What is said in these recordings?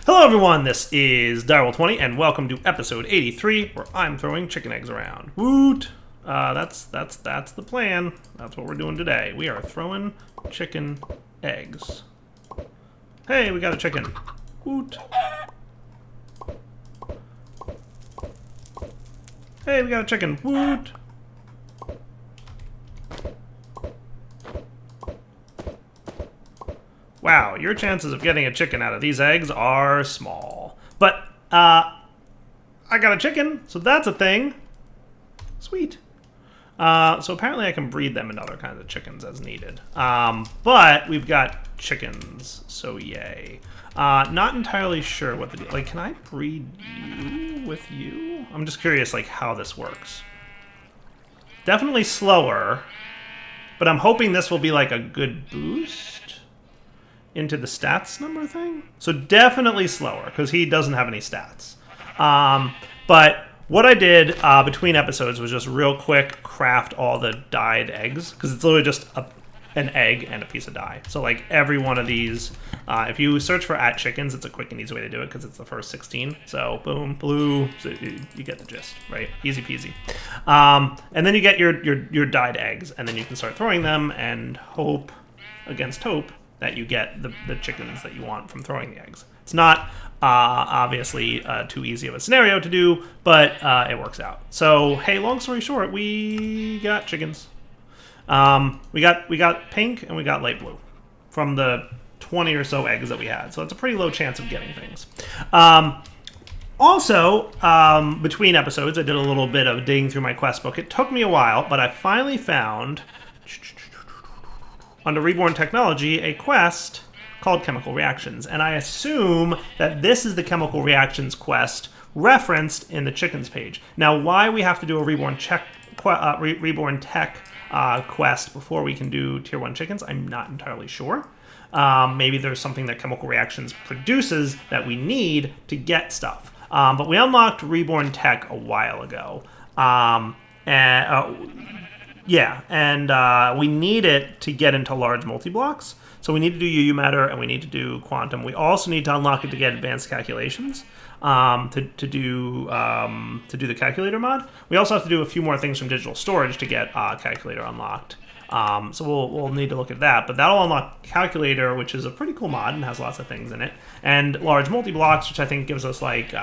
Hello everyone, this is Direwolf20 and welcome to episode 83 where I'm throwing chicken eggs around. Woot! That's the plan. That's what we're doing today. We are throwing chicken eggs. Hey, we got a chicken. Woot! Hey, we got a chicken. Woot! Wow, your chances of getting a chicken out of these eggs are small. But, I got a chicken, so that's a thing. Sweet. So apparently I can breed them into other kinds of chickens as needed. But we've got chickens, so yay. Not entirely sure what the deal... Like, can I breed you with you? I'm just curious, like, how this works. Definitely slower, but I'm hoping this will be, like, a good boost into the stats number thing. So definitely slower, because he doesn't have any stats. But what I did between episodes was just real quick craft all the dyed eggs, because it's literally just an egg and a piece of dye. So like every one of these, if you search for @chickens, it's a quick and easy way to do it, because it's the first 16. So boom, blue, so you get the gist, right? Easy peasy. And then you get your dyed eggs, and then you can start throwing them and hope against hope that you get the chickens that you want from throwing the eggs. It's not obviously too easy of a scenario to do, but it works out. So hey, long story short, we got chickens. We got pink and we got light blue from the 20 or so eggs that we had. So it's a pretty low chance of getting things. Also, between episodes, I did a little bit of digging through my quest book. It took me a while, but I finally found, under Reborn technology, a quest called Chemical Reactions. And I assume that this is the Chemical Reactions quest referenced in the chickens page. Now, why we have to do a Reborn Tech quest before we can do Tier 1 chickens, I'm not entirely sure. Maybe there's something that Chemical Reactions produces that we need to get stuff. But we unlocked Reborn Tech a while ago. And we need it to get into large multi-blocks. So we need to do UU matter and we need to do quantum. We also need to unlock it to get advanced calculations, to do the calculator mod. We also have to do a few more things from digital storage to get calculator unlocked. So we'll need to look at that. But that'll unlock calculator, which is a pretty cool mod and has lots of things in it, and large multi-blocks, which I think gives us like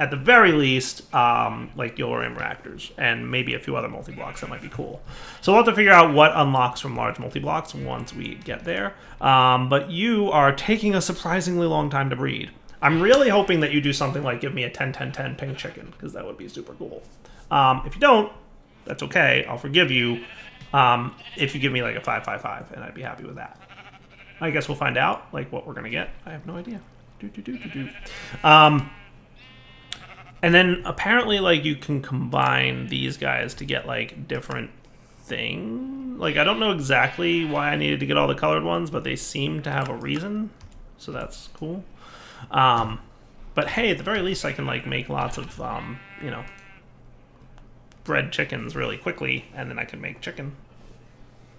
at the very least like Yoram reactors and maybe a few other multi-blocks that might be cool. So we'll have to figure out what unlocks from large multi-blocks once we get there. But you are taking a surprisingly long time to breed. I'm really hoping that you do something like give me a 10-10-10 pink chicken, because that would be super cool. If you don't, that's okay. I'll forgive you. If you give me like a 5-5-5, and I'd be happy with that. I guess we'll find out like what we're gonna get. I have no idea. And then apparently like you can combine these guys to get like different things. Like I don't know exactly why I needed to get all the colored ones, but they seem to have a reason, so that's cool. But hey, at the very least I can like make lots of bred chickens really quickly, and then I can make chicken.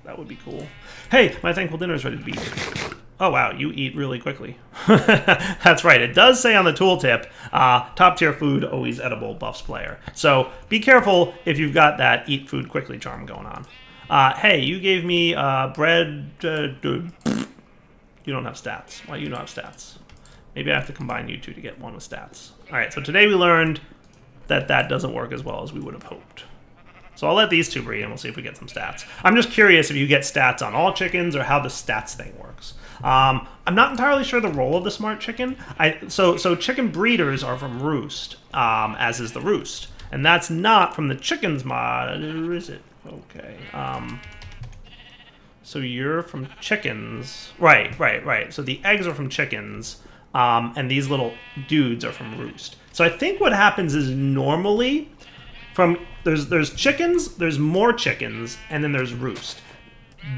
That would be cool. Hey, my thankful dinner is ready to be eaten. Oh wow, you eat really quickly. That's right, it does say on the tooltip, top tier food, always edible, buffs player. So be careful if you've got that eat food quickly charm going on. Hey, you gave me bread. You don't have stats. Why you don't have stats? Maybe I have to combine you two to get one with stats. Alright, so today we learned that doesn't work as well as we would have hoped. So I'll let these two breed and we'll see if we get some stats. I'm just curious if you get stats on all chickens or how the stats thing works. I'm not entirely sure the role of the smart chicken. So chicken breeders are from Roost, as is the Roost. And that's not from the chickens mod, or is it? Okay. So you're from chickens. Right. So the eggs are from chickens, and these little dudes are from Roost. So I think what happens is normally there's chickens, there's more chickens, and then there's Roost.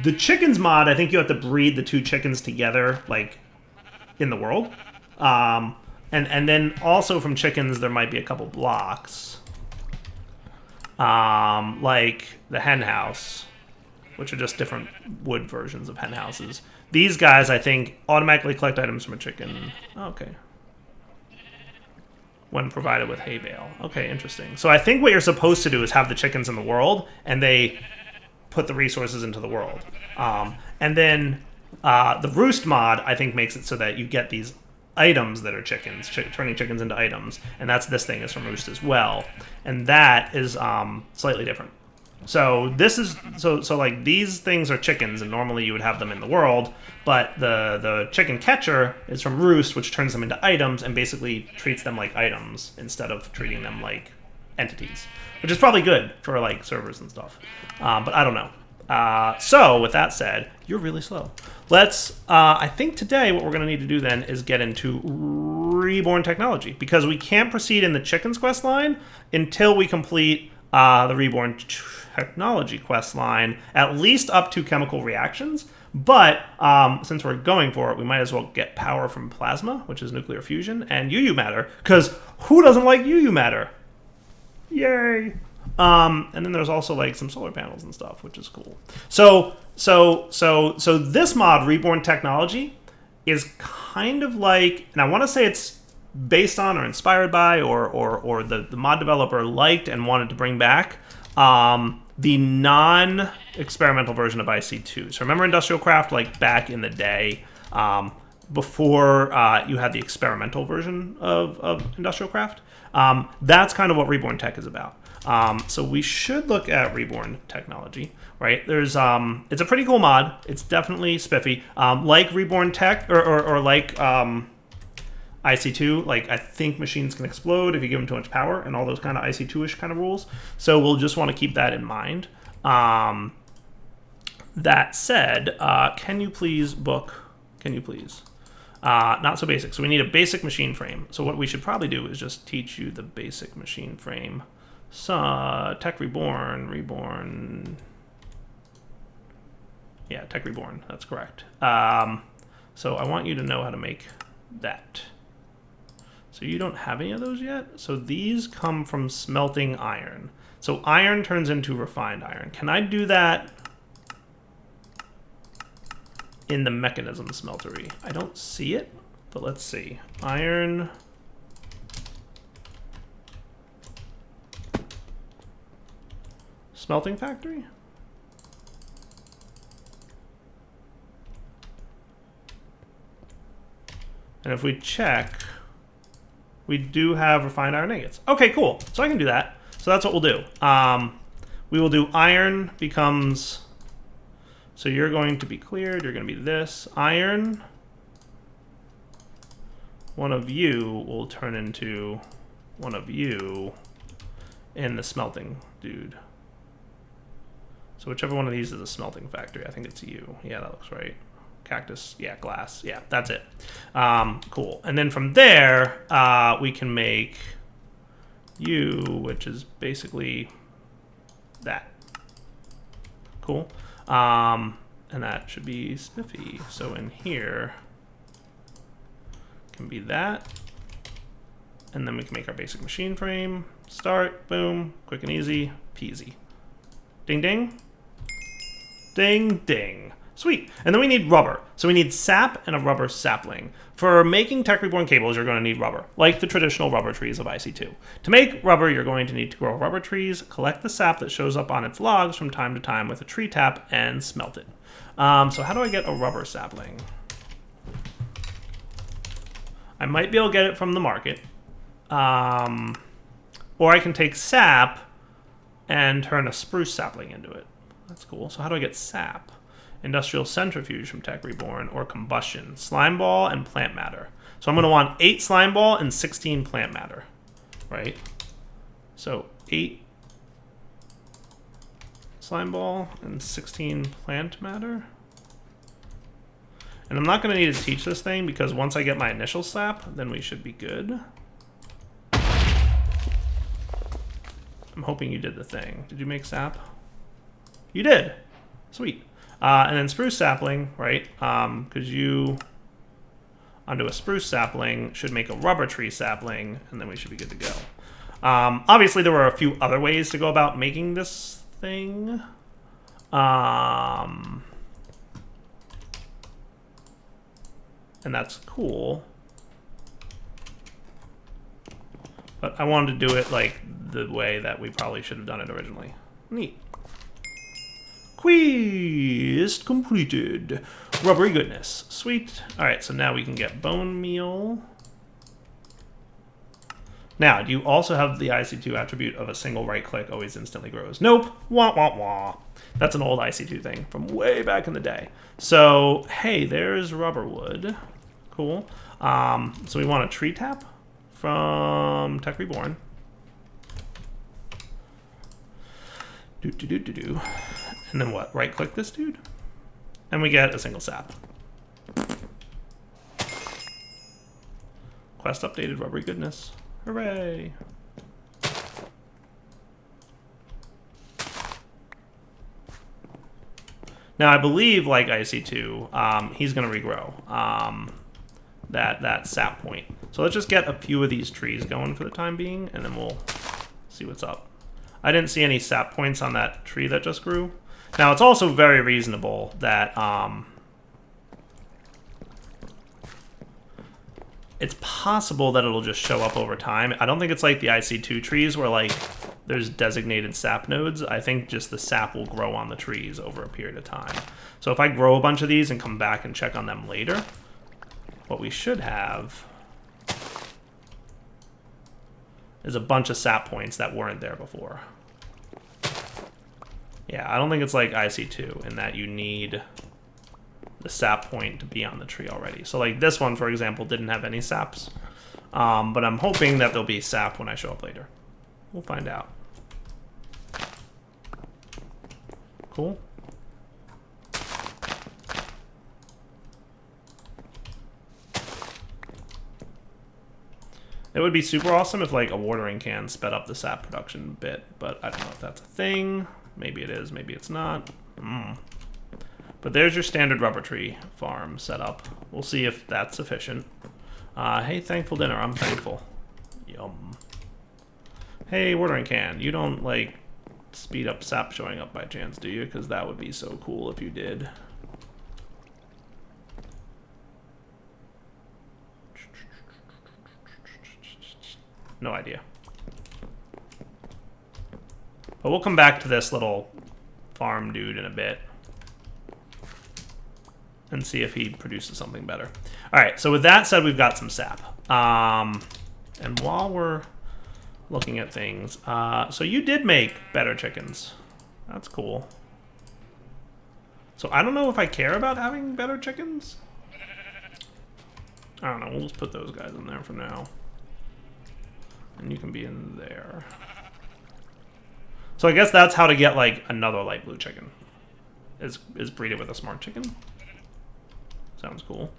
The chickens mod, I think you have to breed the two chickens together, like, in the world. And then also from chickens, there might be a couple blocks. Like the hen house, which are just different wood versions of hen houses. These guys, I think, automatically collect items from a chicken. Okay. when provided with hay bale. Okay, interesting. So I think what you're supposed to do is have the chickens in the world, and they put the resources into the world. And then the roost mod, I think, makes it so that you get these items that are chickens, turning chickens into items, and that's this thing is from roost as well, and that is slightly different. So this is so like these things are chickens, and normally you would have them in the world, but the chicken catcher is from roost, which turns them into items and basically treats them like items instead of treating them like entities, which is probably good for like servers and stuff, but I don't know. So with that said, you're really slow. Let's, I think today what we're going to need to do then is get into Reborn technology, because we can't proceed in the chickens quest line until we complete the Reborn technology quest line, at least up to chemical reactions. But since we're going for it, we might as well get power from plasma, which is nuclear fusion, and UU matter, because who doesn't like UU matter? Yay! And then there's also like some solar panels and stuff, which is cool. So this mod, Reborn technology, is kind of like, and I want to say it's based on or inspired by or the mod developer liked and wanted to bring back the non-experimental version of IC2. So remember Industrial Craft, like back in the day, before you had the experimental version of Industrial Craft? That's kind of what Reborn Tech is about. So we should look at Reborn technology, right? There's it's a pretty cool mod. It's definitely spiffy. Like Reborn Tech or like IC2, like I think machines can explode if you give them too much power and all those kind of IC2-ish kind of rules. So we'll just want to keep that in mind. That said, can you please book? Can you please? Not so basic. So we need a basic machine frame. So what we should probably do is just teach you the basic machine frame. So, Tech Reborn. Yeah, Tech Reborn, that's correct. So I want you to know how to make that. So you don't have any of those yet? So these come from smelting iron. So iron turns into refined iron. Can I do that in the mechanism smeltery? I don't see it, but let's see. Iron... Smelting factory? And if we check, we do have refined iron ingots. Okay, cool. So I can do that. So that's what we'll do. We will do iron becomes, so you're going to be cleared. You're going to be this. Iron, one of you will turn into one of you in the smelting dude. So whichever one of these is a smelting factory, I think it's you. Yeah, that looks right. Cactus, yeah, glass. Yeah, that's it. Cool. And then from there, we can make you, which is basically that. Cool. And that should be spiffy. So in here can be that. And then we can make our basic machine frame. Start, boom, quick and easy, peasy. Ding, ding. Ding, ding. Sweet. And then we need rubber. So we need sap and a rubber sapling. For making Tech Reborn cables, you're going to need rubber, like the traditional rubber trees of IC2. To make rubber, you're going to need to grow rubber trees, collect the sap that shows up on its logs from time to time with a tree tap, and smelt it. So how do I get a rubber sapling? I might be able to get it from the market. Or I can take sap and turn a spruce sapling into it. That's cool. So how do I get sap? Industrial centrifuge from Tech Reborn, or combustion. Slime ball and plant matter. So I'm going to want 8 slime ball and 16 plant matter, right? So 8 slime ball and 16 plant matter. And I'm not going to need to teach this thing, because once I get my initial sap, then we should be good. I'm hoping you did the thing. Did you make sap? You did. Sweet. And then spruce sapling, right? Because you, onto a spruce sapling, should make a rubber tree sapling, and then we should be good to go. Obviously, there were a few other ways to go about making this thing. And that's cool. But I wanted to do it like the way that we probably should have done it originally. Neat. Quest completed. Rubbery goodness. Sweet. Alright, so now we can get bone meal. Now, do you also have the IC2 attribute of a single right click always instantly grows? Nope. Wah, wah, wah. That's an old IC2 thing from way back in the day. So, hey, there's rubber wood. Cool. So we want a tree tap from Tech Reborn. Do. And then what? Right click this dude? And we get a single sap. Quest updated, rubbery goodness. Hooray! Now I believe, like IC2, he's going to regrow that sap point. So let's just get a few of these trees going for the time being, and then we'll see what's up. I didn't see any sap points on that tree that just grew. Now it's also very reasonable that it's possible that it'll just show up over time. I don't think it's like the IC2 trees where like there's designated sap nodes. I think just the sap will grow on the trees over a period of time. So if I grow a bunch of these and come back and check on them later, what we should have is a bunch of sap points that weren't there before. Yeah, I don't think it's like IC2 in that you need the sap point to be on the tree already. So like this one, for example, didn't have any saps. But I'm hoping that there'll be sap when I show up later. We'll find out. Cool. It would be super awesome if like a watering can sped up the sap production a bit, but I don't know if that's a thing. Maybe it is, maybe it's not. But there's your standard rubber tree farm setup. We'll see if that's sufficient. Hey, thankful dinner. I'm thankful. Yum. Hey, watering can. You don't, like, speed up sap showing up by chance, do you? Because that would be so cool if you did. No idea. But we'll come back to this little farm dude in a bit and see if he produces something better. All right, so with that said, we've got some sap. And while we're looking at things, so you did make better chickens. That's cool. So I don't know if I care about having better chickens. I don't know, we'll just put those guys in there for now. And you can be in there. So I guess that's how to get like another light blue chicken. Is breed it with a smart chicken. Sounds cool.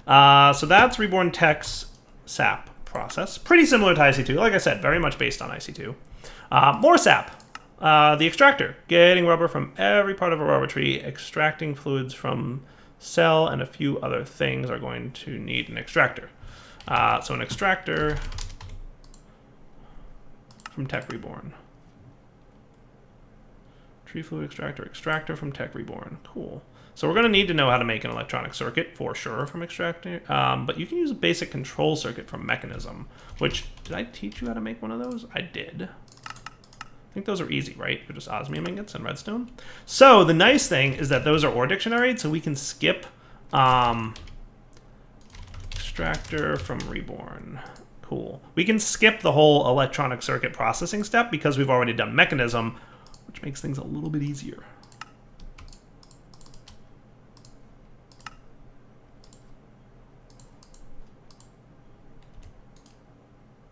So that's Reborn Tech's sap process. Pretty similar to IC2. Like I said, very much based on IC2. More sap. The extractor. Getting rubber from every part of a rubber tree. Extracting fluids from cell and a few other things are going to need an extractor. So an extractor from Tech Reborn. Tree fluid extractor. Extractor from Tech Reborn. Cool. So we're going to need to know how to make an electronic circuit for sure from Extractor. But you can use a basic control circuit from Mechanism, which, did I teach you how to make one of those? I did. I think those are easy, right? They're just osmium ingots and redstone. So the nice thing is that those are OR dictionaried, so we can skip Extractor from Reborn. Cool. We can skip the whole electronic circuit processing step because we've already done Mechanism, which makes things a little bit easier.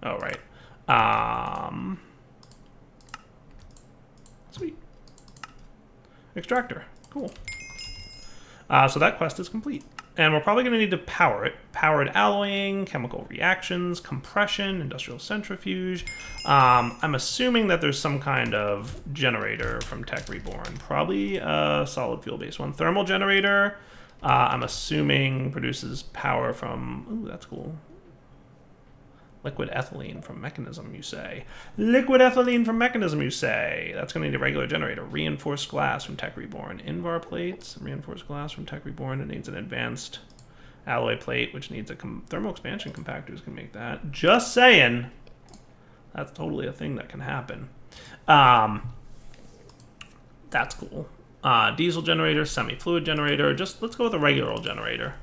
Oh, right. Sweet. Extractor. Cool. So that quest is complete. And we're probably going to need to power it. Powered alloying, chemical reactions, compression, industrial centrifuge. I'm assuming that there's some kind of generator from Tech Reborn. Probably a solid fuel-based one. Thermal generator, I'm assuming produces power from... Ooh, that's cool. Liquid ethylene from Mechanism, you say. Liquid ethylene from Mechanism, you say. That's going to need a regular generator. Reinforced glass from Tech Reborn. Invar plates, reinforced glass from Tech Reborn. It needs an advanced alloy plate, which needs a thermal expansion compactors can make that. Just saying. That's totally a thing that can happen. That's cool. Diesel generator, semi-fluid generator. Just let's go with a regular old generator.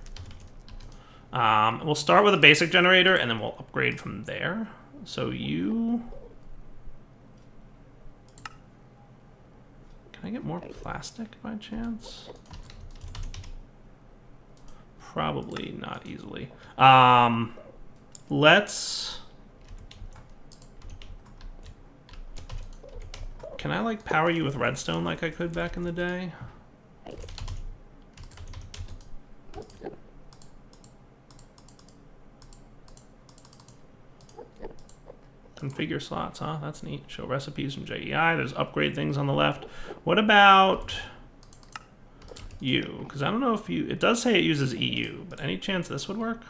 We'll start with a basic generator, and then we'll upgrade from there. So you... Can I get more plastic by chance? Probably not easily. Let's... Can I, like, power you with redstone like I could back in the day? Configure slots, huh? That's neat. Show recipes from JEI. There's upgrade things on the left. What about you? Because I don't know if you... It does say it uses EU, but any chance this would work?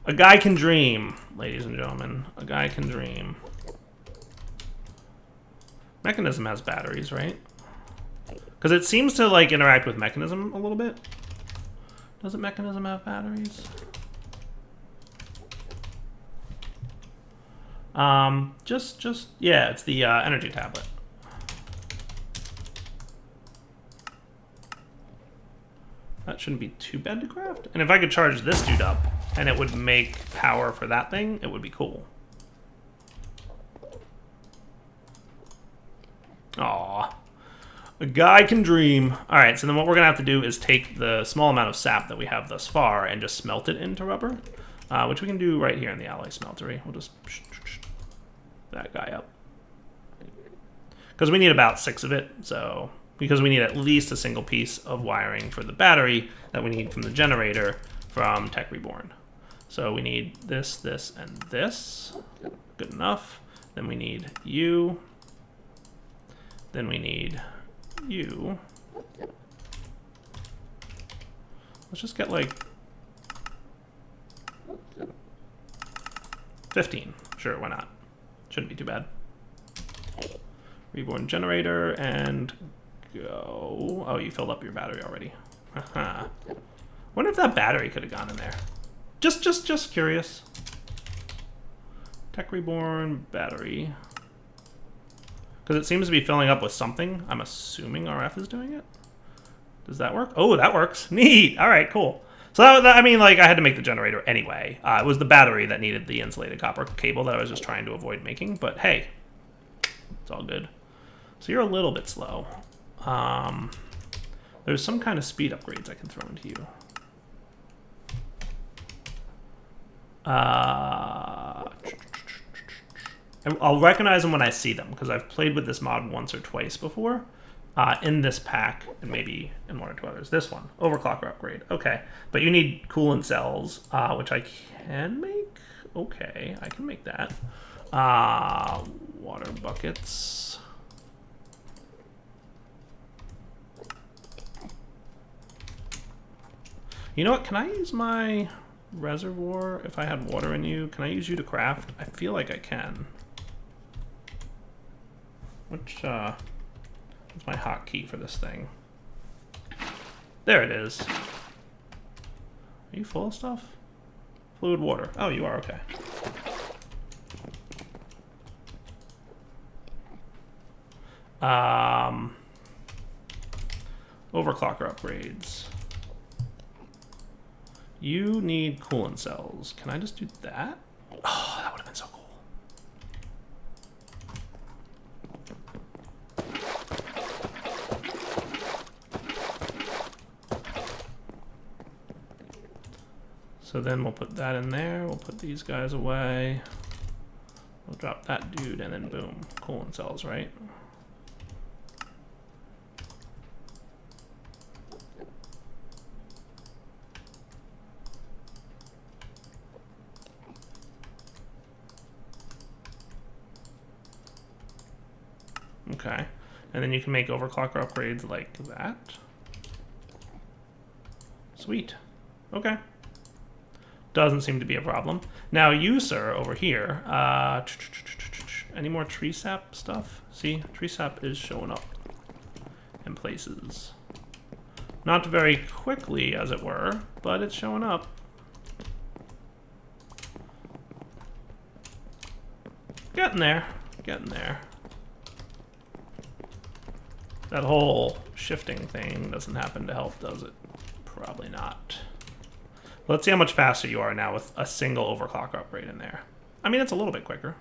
A guy can dream, ladies and gentlemen. A guy can dream. Mechanism has batteries, right? Because it seems to, like, interact with Mechanism a little bit. Doesn't Mechanism have batteries? Yeah, it's the energy tablet. That shouldn't be too bad to craft. And if I could charge this dude up and it would make power for that thing, it would be cool. Aw. A guy can dream. All right, so then what we're going to have to do is take the small amount of sap that we have thus far and just smelt it into rubber, which we can do right here in the alloy smeltery. We'll just that guy up. Because we need about 6 of it, so... Because we need at least a single piece of wiring for the battery that we need from the generator from Tech Reborn. So we need this, this, and this. Good enough. Then we need you. Then we need you. Let's just get like 15. Sure, why not? Shouldn't be too bad. Reborn generator and go. Oh, you filled up your battery already. Wonder if that battery could have gone in there. Just curious. Tech Reborn battery. Because it seems to be filling up with something. I'm assuming RF is doing it. Does that work? Oh, that works. Neat. All right, cool. So I mean, like, I had to make the generator anyway. It was the battery that needed the insulated copper cable that I was just trying to avoid making. But hey, it's all good. So you're a little bit slow. There's some kind of speed upgrades I can throw into you. I'll recognize them when I see them, because I've played with this mod once or twice before. In this pack, and maybe in 1 or 2 others. This one, overclocker upgrade. Okay, but you need coolant cells, which I can make. Okay, I can make that. Water buckets. You know what? Can I use my reservoir if I had water in you? Can I use you to craft? I feel like I can. Which, what's my hotkey for this thing? There it is. Are you full of stuff? Fluid water. Oh, you are, okay. Overclocker upgrades. You need coolant cells. Can I just do that? Oh, that would have been so cool. So then we'll put that in there. We'll put these guys away. We'll drop that dude, and then boom, coolant cells, right? Okay, and then you can make overclocker upgrades like that. Sweet. Okay. Doesn't seem to be a problem. Now you, sir, over here, any more tree sap stuff? See, tree sap is showing up in places. Not very quickly, as it were, but it's showing up. Getting there. Getting there. That whole shifting thing doesn't happen to help, does it? Probably not. Let's see how much faster you are now with a single overclock upgrade in there. I mean, it's a little bit quicker.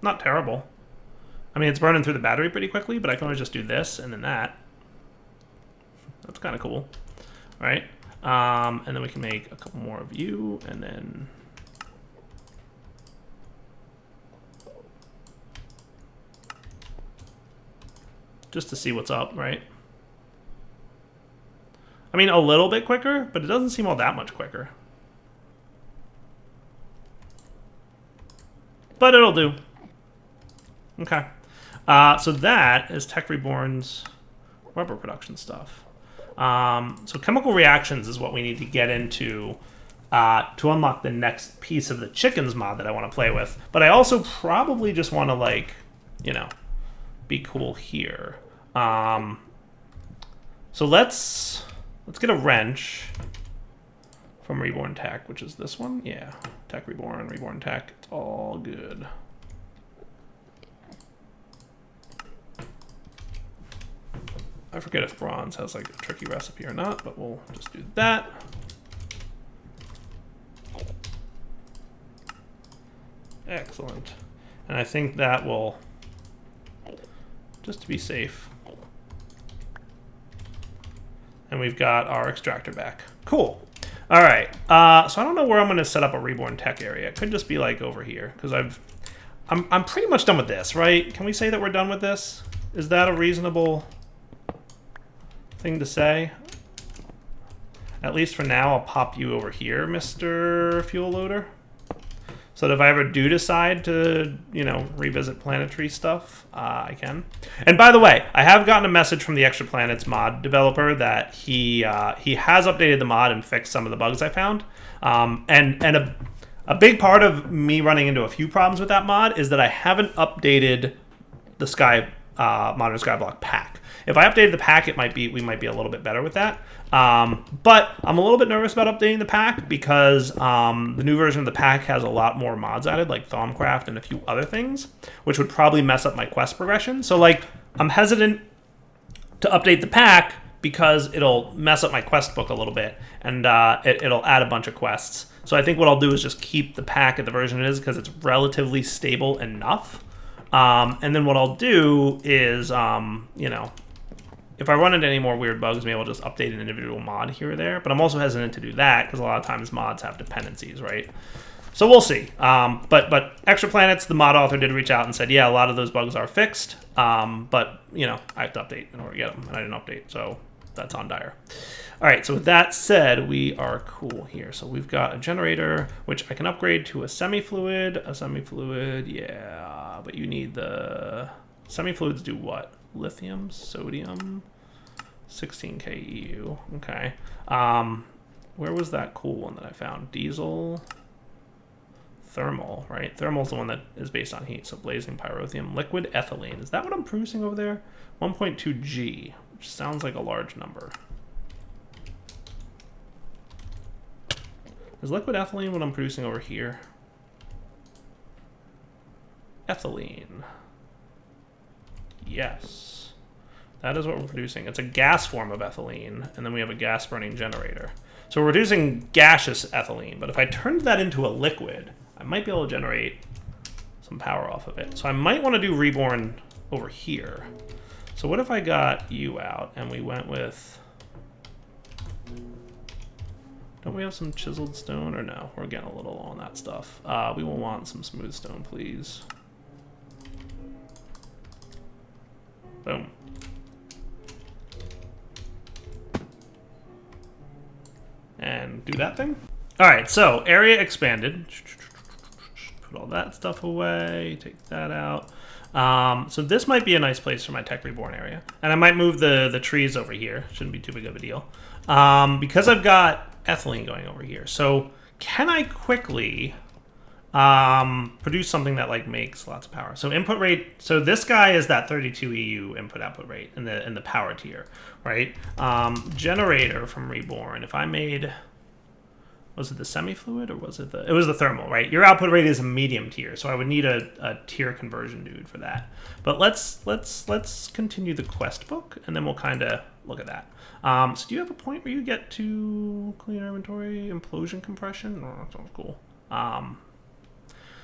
Not terrible. I mean, it's burning through the battery pretty quickly, but I can always just do this and then that. That's kind of cool, right? And then we can make a couple more of you, and then... just to see what's up, right? I mean, a little bit quicker, but it doesn't seem all that much quicker. But it'll do. Okay. So that is Tech Reborn's rubber production stuff. So chemical reactions is what we need to get into to unlock the next piece of the chickens mod that I want to play with. But I also probably just want to, like, you know, be cool here. So let's get a wrench from Reborn Tech, which is this one. Yeah, Tech Reborn, Reborn Tech. It's all good. I forget if bronze has like a tricky recipe or not, but we'll just do that. Excellent. And I think that will, just to be safe. And we've got our extractor back. Cool. All right. So I don't know where I'm going to set up a Reborn Tech area. It could just be like over here, because I'm pretty much done with this, right? Can we say that we're done with this? Is that a reasonable thing to say? At least for now, I'll pop you over here, Mr. Fuel Loader. So that if I ever do decide to, you know, revisit planetary stuff, I can. And by the way, I have gotten a message from the Extra Planets mod developer that he has updated the mod and fixed some of the bugs I found. And a big part of me running into a few problems with that mod is that I haven't updated the Modern Skyblock pack. If I updated the pack, we might be a little bit better with that. But I'm a little bit nervous about updating the pack because the new version of the pack has a lot more mods added, like Thaumcraft and a few other things, which would probably mess up my quest progression. So, like, I'm hesitant to update the pack because it'll mess up my quest book a little bit, and it'll add a bunch of quests. So I think what I'll do is just keep the pack at the version it is because it's relatively stable enough. And then what I'll do is, you know, if I run into any more weird bugs, maybe I'll just update an individual mod here or there. But I'm also hesitant to do that because a lot of times mods have dependencies, right? So we'll see. But Extra Planets, the mod author, did reach out and said, yeah, a lot of those bugs are fixed. But, you know, I have to update in order to get them. And I didn't update, so that's on dire. All right, so with that said, we are cool here. So we've got a generator, which I can upgrade to a semi-fluid. A semi-fluid, yeah. But you need the... Semi-fluids do what? Lithium, sodium, 16K EU. Okay. Where was that cool one that I found? Diesel, thermal, right? Thermal's the one that is based on heat. So blazing pyrotheum, liquid ethylene. Is that what I'm producing over there? 1.2 G, which sounds like a large number. Is liquid ethylene what I'm producing over here? Ethylene. Yes. That is what we're producing. It's a gas form of ethylene, and then we have a gas-burning generator. So we're producing gaseous ethylene, but if I turned that into a liquid, I might be able to generate some power off of it. So I might want to do Reborn over here. So what if I got you out, and we went with... Don't we have some chiseled stone, or no? We're getting a little on that stuff. We will want some smooth stone, please. Boom. And do that thing. All right, so area expanded. Put all that stuff away, take that out. So this might be a nice place for my Tech Reborn area. And I might move the trees over here. Shouldn't be too big of a deal. Because I've got ethylene going over here. So can I quickly produce something that like makes lots of power. So input rate. So this guy is that 32 EU input output rate in the power tier, right? Generator from Reborn. If I made, was it the semi-fluid or was it the? It was the thermal, right? Your output rate is a medium tier, so I would need a tier conversion dude for that. But let's continue the quest book, and then we'll kind of look at that. So do you have a point where you get to clean your inventory, implosion compression? Oh, that sounds cool.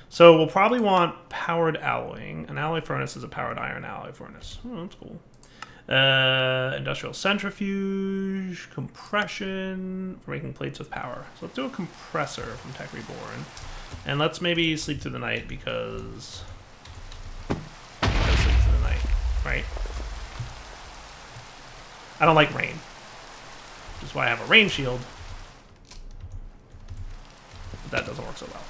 So we'll probably want powered alloying. An alloy furnace is a powered iron alloy furnace. Oh, that's cool. Industrial centrifuge, compression for making plates with power. So let's do a compressor from Tech Reborn. And let's maybe sleep through the night because... Let's sleep through the night, right? I don't like rain. Which is why I have a rain shield. But that doesn't work so well.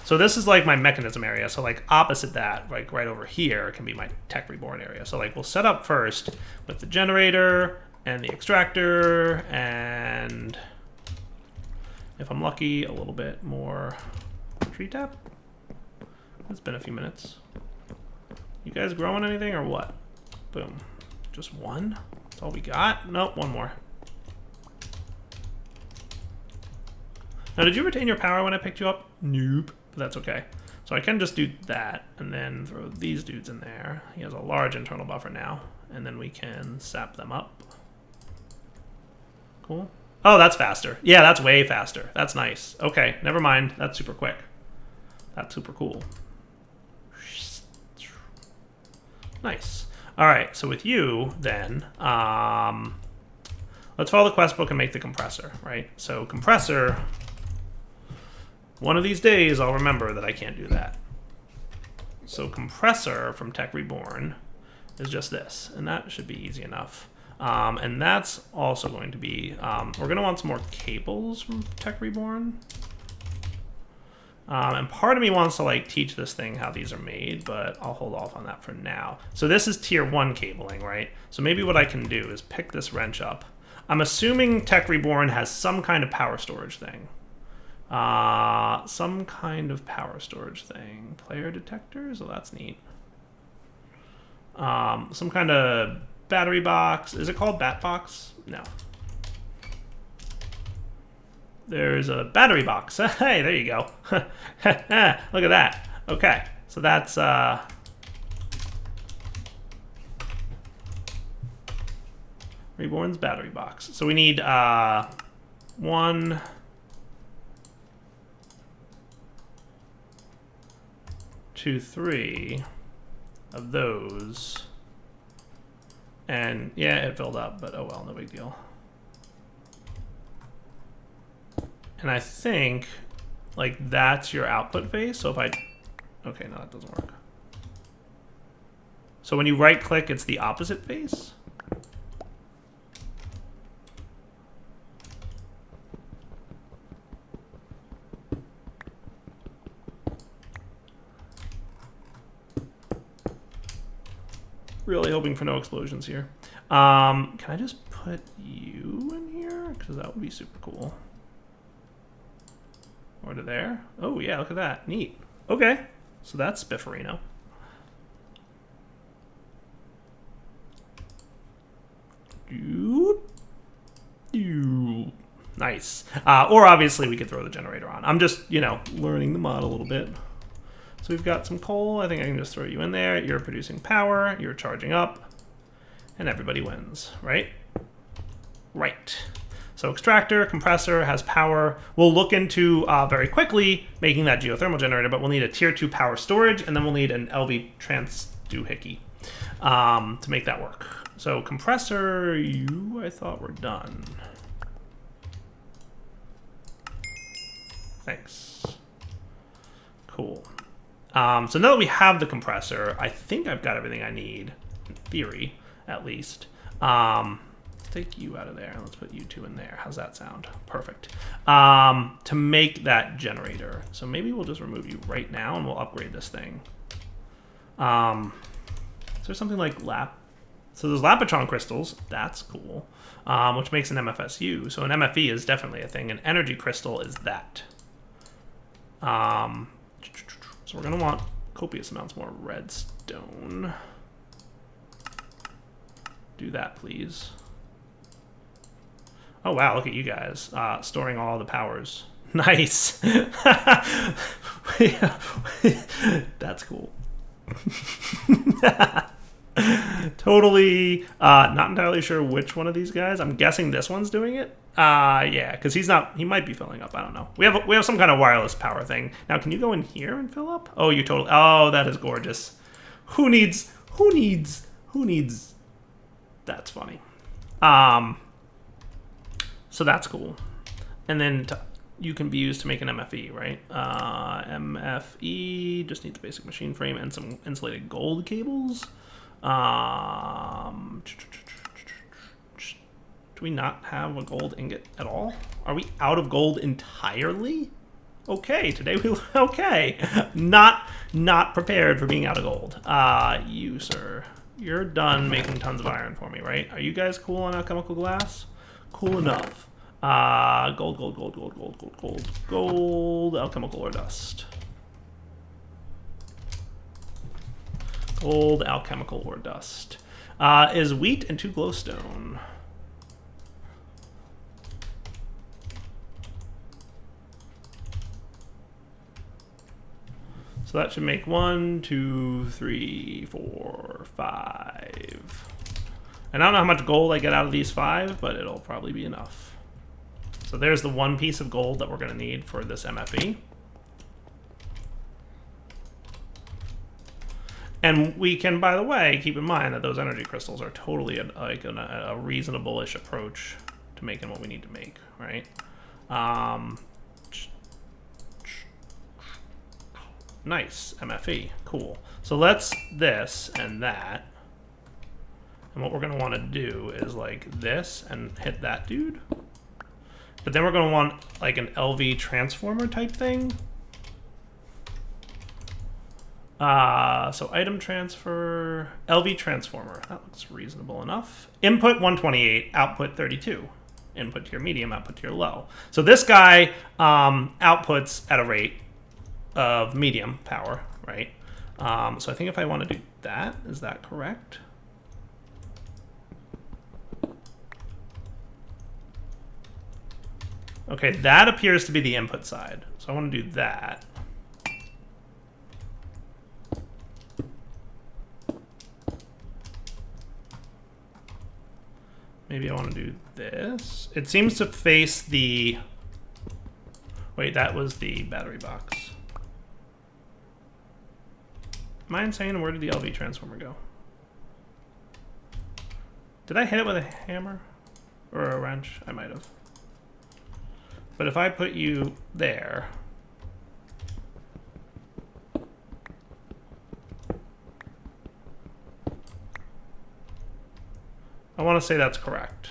So this is like my mechanism area. So like opposite that, like right over here, can be my Tech Reborn area. So like we'll set up first with the generator and the extractor, and if I'm lucky, a little bit more tree tap. It's been a few minutes. You guys growing anything or what? Boom. Just one? That's all we got? Nope, one more. Now, did you retain your power when I picked you up? Nope. But that's okay. So I can just do that and then throw these dudes in there. He has a large internal buffer now. And then we can sap them up. Cool. Oh, that's faster. Yeah, that's way faster. That's nice. Okay, never mind. That's super quick. That's super cool. Nice. All right, so with you, then, let's follow the quest book and make the compressor, right? So compressor... One of these days, I'll remember that I can't do that. So compressor from Tech Reborn is just this, and that should be easy enough. And that's also going to be, we're going to want some more cables from Tech Reborn. And part of me wants to like teach this thing how these are made, but I'll hold off on that for now. So this is tier 1 cabling, right? So maybe what I can do is pick this wrench up. I'm assuming Tech Reborn has some kind of power storage thing. Some kind of power storage thing. Player detectors? Oh, that's neat. Some kind of battery box. Is it called Bat Box? No. There's a battery box. Hey, there you go. Look at that. Okay, so that's... Reborn's battery box. So we need 1... 2, 3 of those, and yeah, it filled up, but oh well, no big deal. And I think like that's your output face. So if I, okay, no, that doesn't work. So when you right click, it's the opposite face. Really hoping for no explosions here. Can I just put you in here? Because that would be super cool. Or to there. Oh, yeah, look at that. Neat. Okay. So that's Spifferino. Nice. Or obviously we could throw the generator on. I'm just, you know, learning the mod a little bit. So we've got some coal. I think I can just throw you in there. You're producing power. You're charging up. And everybody wins, right? Right. So extractor, compressor, has power. We'll look into very quickly making that geothermal generator, but we'll need a tier 2 power storage, and then we'll need an LV transdoohickey to make that work. So compressor, you, I thought were done. Thanks. Cool. So now that we have the compressor, I think I've got everything I need, in theory, at least. Let's take you out of there, and let's put you two in there. How's that sound? Perfect. To make that generator. So maybe we'll just remove you right now, and we'll upgrade this thing. Is there something like So there's Lapatron crystals. That's cool. Which makes an MFSU. So an MFE is definitely a thing. An energy crystal is that. So we're going to want copious amounts more redstone. Do that, please. Oh, wow, look at you guys. Storing all the powers. Nice. That's cool. Totally not entirely sure which one of these guys. I'm guessing this one's doing it. Yeah, because he might be filling up. I don't know. We have some kind of wireless power thing. Now, can you go in here and fill up? Oh, you totally. Oh, that is gorgeous. Who needs? That's funny. So that's cool. And then you can be used to make an MFE, right? MFE just needs a basic machine frame and some insulated gold cables. Do we not have a gold ingot at all? Are we out of gold entirely? Okay, today we okay. Not prepared for being out of gold. You, sir, you're done making tons of iron for me, right? Are you guys cool on alchemical glass? Cool enough. Gold, alchemical or dust. Gold, alchemical, or dust. Is wheat and 2 glowstone. So that should make 1, 2, 3, 4, 5. And I don't know how much gold I get out of these 5, but it'll probably be enough. So there's the 1 piece of gold that we're going to need for this MFE. And we can, by the way, keep in mind that those energy crystals are totally a reasonable-ish approach to making what we need to make, right? Nice, MFE, cool. So let's this and that. And what we're going to want to do is like this and hit that dude. But then we're going to want like an LV transformer type thing. So item transfer, LV transformer. That looks reasonable enough. Input 128, output 32. Input to your medium, output to your low. So this guy outputs at a rate of medium power, right? So I think if I want to do that, is that correct? Okay, that appears to be the input side. So I want to do that. Maybe I want to do this. It seems to face the... Wait, that was the battery box. Am I insane? Where did the LV transformer go? Did I hit it with a hammer? Or a wrench? I might have. But if I put you there... I want to say that's correct.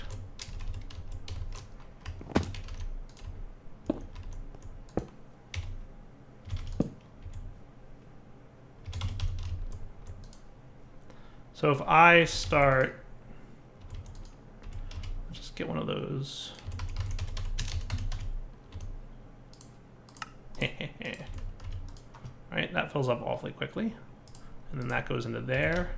So if I start, let's just get one of those. Right, that fills up awfully quickly. And then that goes into there.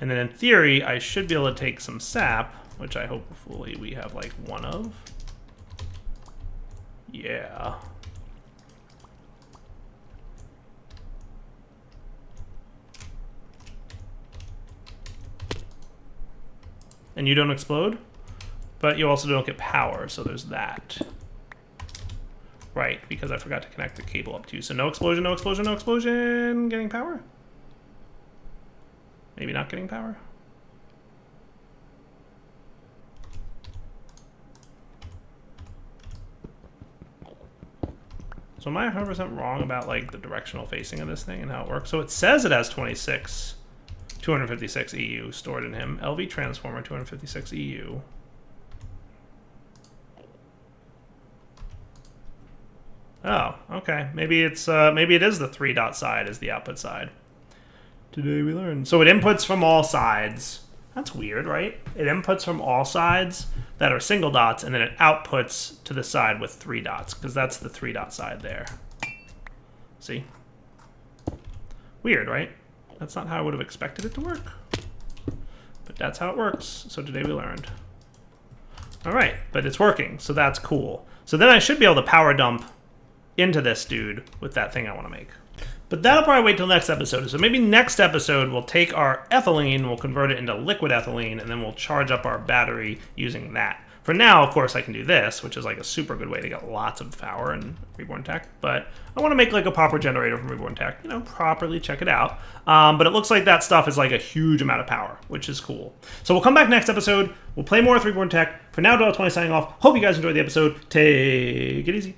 And then in theory, I should be able to take some sap, which I hopefully we have like 1 of. Yeah. And you don't explode, but you also don't get power, so there's that. Right, because I forgot to connect the cable up to you. So no explosion, no explosion, no explosion. Getting power? Maybe not getting power? So am I 100% wrong about like the directional facing of this thing and how it works? So it says it has 256 EU stored in him. LV transformer, 256 EU. Oh, okay. Maybe it's maybe it is the 3 dot side is the output side. Today we learned. So it inputs from all sides. That's weird, right? It inputs from all sides that are single dots, and then it outputs to the side with 3 dots, because that's the 3 dot side there. See? Weird, right? That's not how I would have expected it to work. But that's how it works. So today we learned. All right, but it's working, so that's cool. So then I should be able to power dump into this dude with that thing I want to make. But that'll probably wait till next episode. So maybe next episode we'll take our ethylene, we'll convert it into liquid ethylene, and then we'll charge up our battery using that. For now, of course, I can do this, which is like a super good way to get lots of power in Reborn Tech. But I want to make like a proper generator from Reborn Tech, you know, properly check it out. But it looks like that stuff is like a huge amount of power, which is cool. So we'll come back next episode. We'll play more with Reborn Tech. For now, Dollar20 signing off. Hope you guys enjoyed the episode. Take it easy.